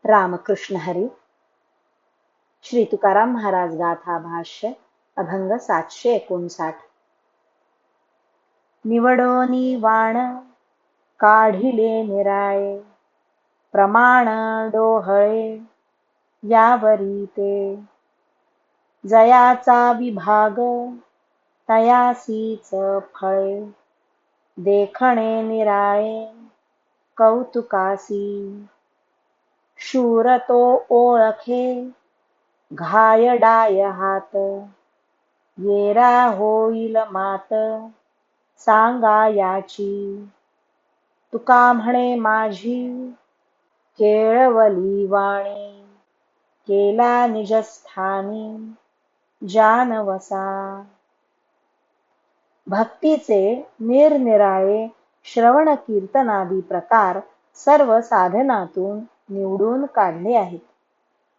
रामकृष्ण हरी. श्री तुकाराम महाराज गाथा भाष्य अभंग 759. निवडोनी वाण काढिले निराळे, प्रमाण डोहळे यावरी ते. जयाचा विभाग तयासीच फळे, देखणे निराळे कौतुकासी. शूर तो ओळखे घाय डाय हात, येरा होईल मात सांगा याची. तुका म्हणे माझी केळवली वाणी, केला निजस्थानी जानवसा. भक्तीचे निरनिराळे श्रवण कीर्तनादी प्रकार सर्व साधनातून निवडून काढले आहेत.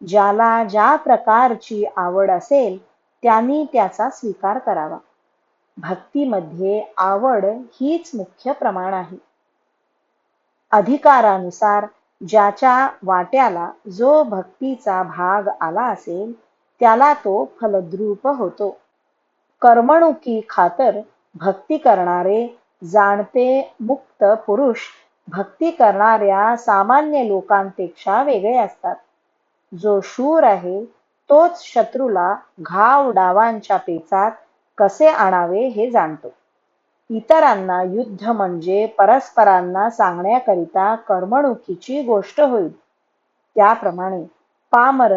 ज्याला ज्या प्रकारची आवड असेल त्यांनी त्याचा स्वीकार करावा. भक्तीमध्ये आवड हीच मुख्य प्रमाण आहे. अधिकारानुसार ज्याच्या वाट्याला जो भक्तीचा भाग आला असेल त्याला तो फलद्रूप होतो. कर्मणुकी खातर भक्ती करणारे जाणते मुक्त पुरुष भक्ती करणाऱ्या सामान्य लोकांपेक्षा वेगळे असतात. जो शूर आहे तोच शत्रूला घाव डावांच्या पेचात कसे आणावे हे जाणतो. इतरांना युद्ध म्हणजे परस्परांना सांगण्याकरिता कर्मणुकीची गोष्ट होईल. त्याप्रमाणे पामर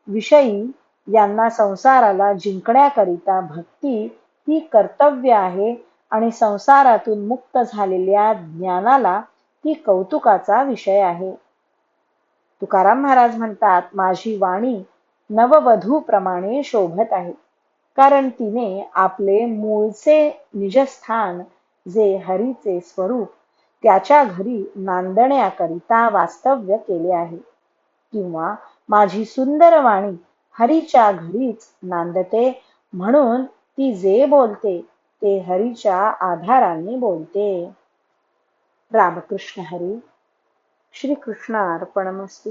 विषयी यांना संसाराला जिंकण्याकरिता भक्ती ही कर्तव्य आहे आणि संसारातून मुक्त झालेल्या ज्ञानाला ती कौतुकाचा विषय आहे. तुकाराम महाराज म्हणतात, माझी वाणी नववधूप्रमाणे शोभत आहे, कारण तिने आपले मूळचे निजस्थान जे हरीचे स्वरूप त्याच्या घरी नांदण्याकरिता वास्तव्य केले आहे. किंवा माझी सुंदर वाणी हरीच्या घरीच नांदते, म्हणून ती जे बोलते ते हरीच्या आधाराने बोलते. रामकृष्ण हरी. श्री कृष्णार्पणमस्तु.